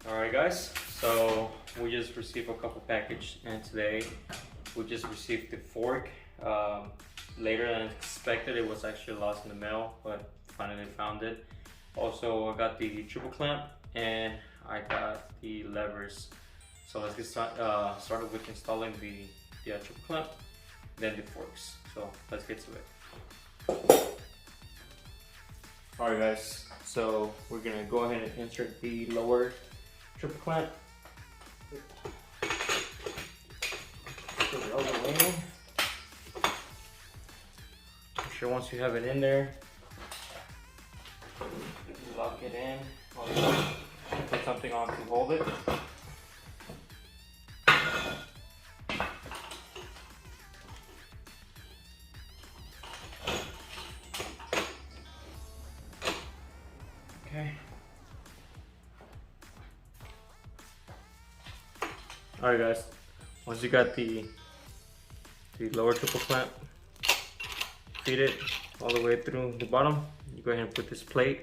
Alright guys, so we just received a couple packages, and today we just received the fork. Later than expected, it was actually lost in the mail, but finally found it. Also, I got the triple clamp and I got the levers. So let's get started with installing the triple clamp, then the forks. So let's get to it. Alright guys, so we're gonna go ahead and insert the lower triple clamp. Put it all the way in. Make sure once you have it in there, lock it in. Put something on to hold it. Okay. Alright guys, once you got the lower triple clamp, feed it all the way through the bottom, you go ahead and put this plate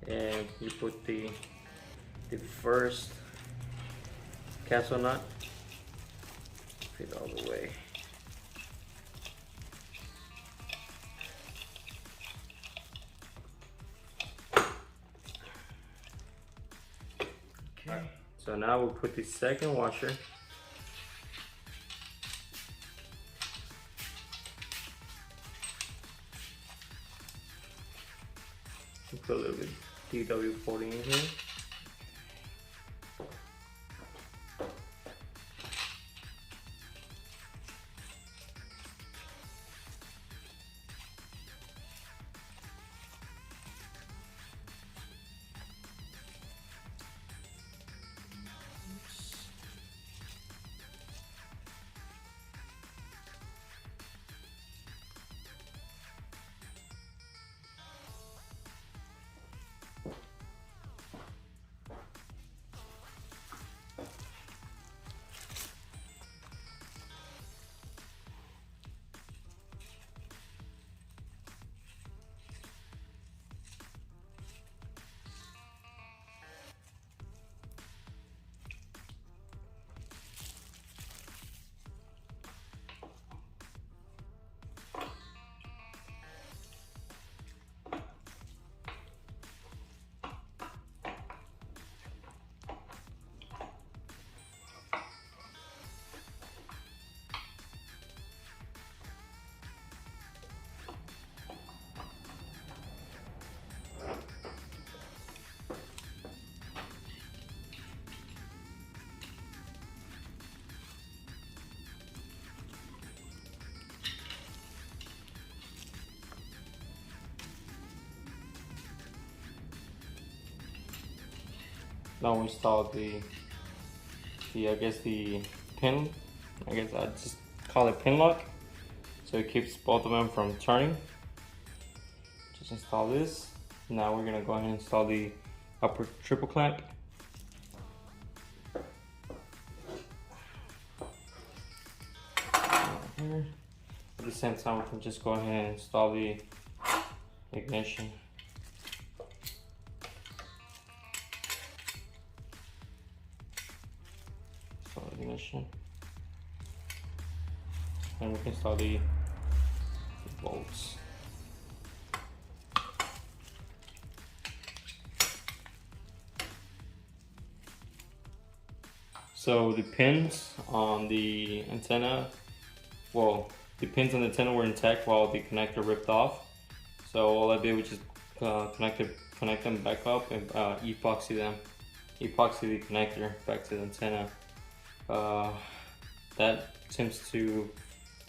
and you put the first capsule nut, feed it all the way. Okay, so now we'll put the second washer. Put a little bit DW40 in here. Now we install the pin. I guess I just call it pin lock, so it keeps both of them from turning. Just install this. Now we're gonna go ahead and install the upper triple clamp. Here. At the same time, we can just go ahead and install the ignition. Ignition, and we can install the bolts. So the pins on the antenna, well, the pins on the antenna were intact while the connector ripped off. So all I did was just connect them back up and epoxy the connector back to the antenna. That seems to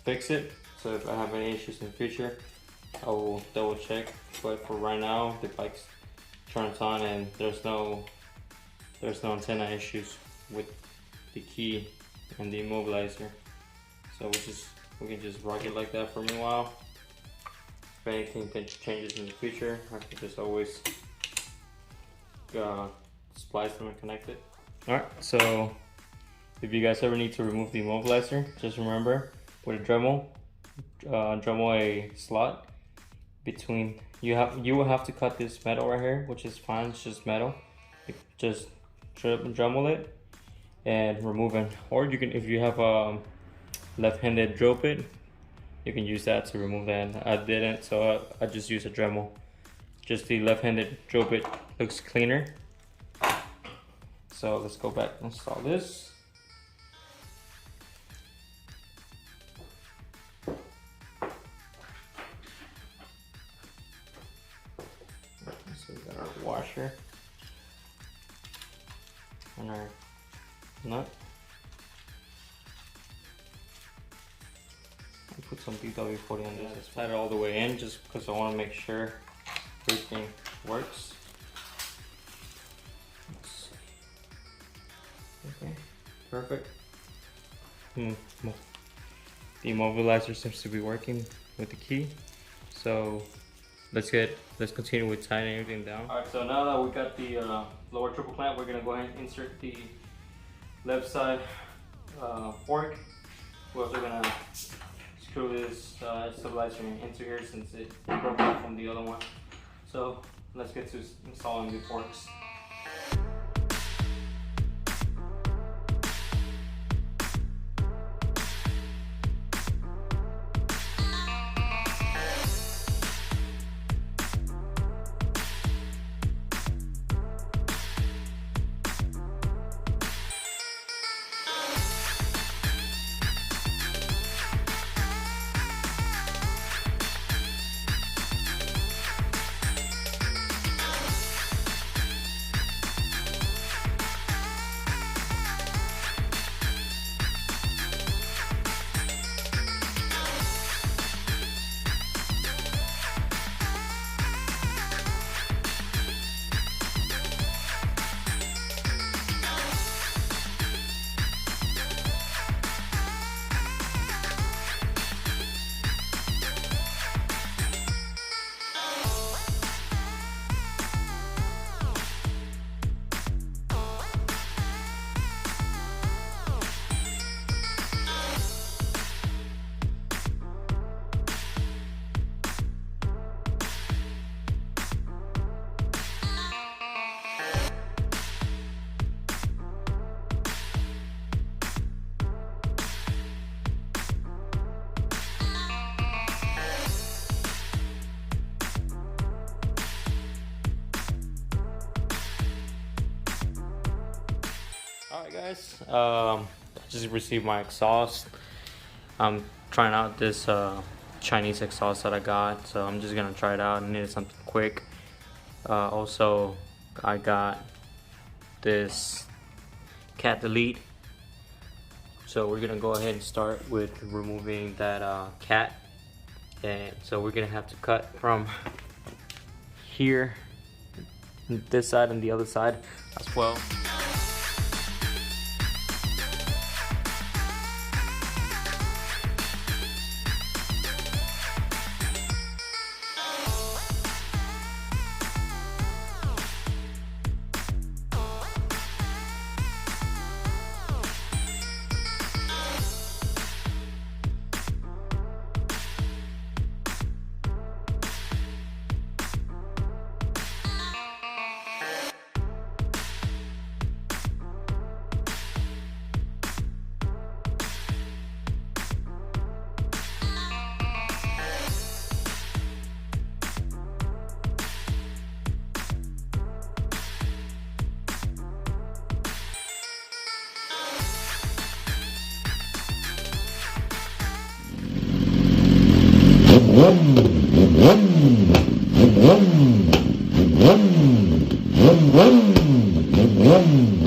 fix it, so if I have any issues in the future, I will double check. But for right now, the bike turns on and there's no antenna issues with the key and the immobilizer. So we can just rock it like that for a while. If anything changes in the future, I can just always splice them and connect it. Alright, so if you guys ever need to remove the immobilizer, just remember with a Dremel a slot between. You will have to cut this metal right here, which is fine. It's just metal. Just Dremel it and remove it. Or you can, if you have a left-handed drill bit, you can use that to remove that. I didn't, so I just used a Dremel. Just the left-handed drill bit looks cleaner. So let's go back and install this. So we got our washer and our nut. I'll put some BW40 on this. Slide it all the way in just because I want to make sure everything works. Okay, perfect. The immobilizer seems to be working with the key. So let's continue with tightening everything down. All right, so now that we got the lower triple clamp, we're gonna go ahead and insert the left side fork. We're also gonna screw this stabilizer into here since it broke off from the other one. So let's get to installing the forks. Alright guys, I just received my exhaust. I'm trying out this Chinese exhaust that I got, so I'm just gonna try it out. I needed something quick. Also, I got this cat delete. So we're gonna go ahead and start with removing that cat. And so we're gonna have to cut from here, this side and the other side as well. Vroom, vroom, vroom, vroom, vroom, vroom.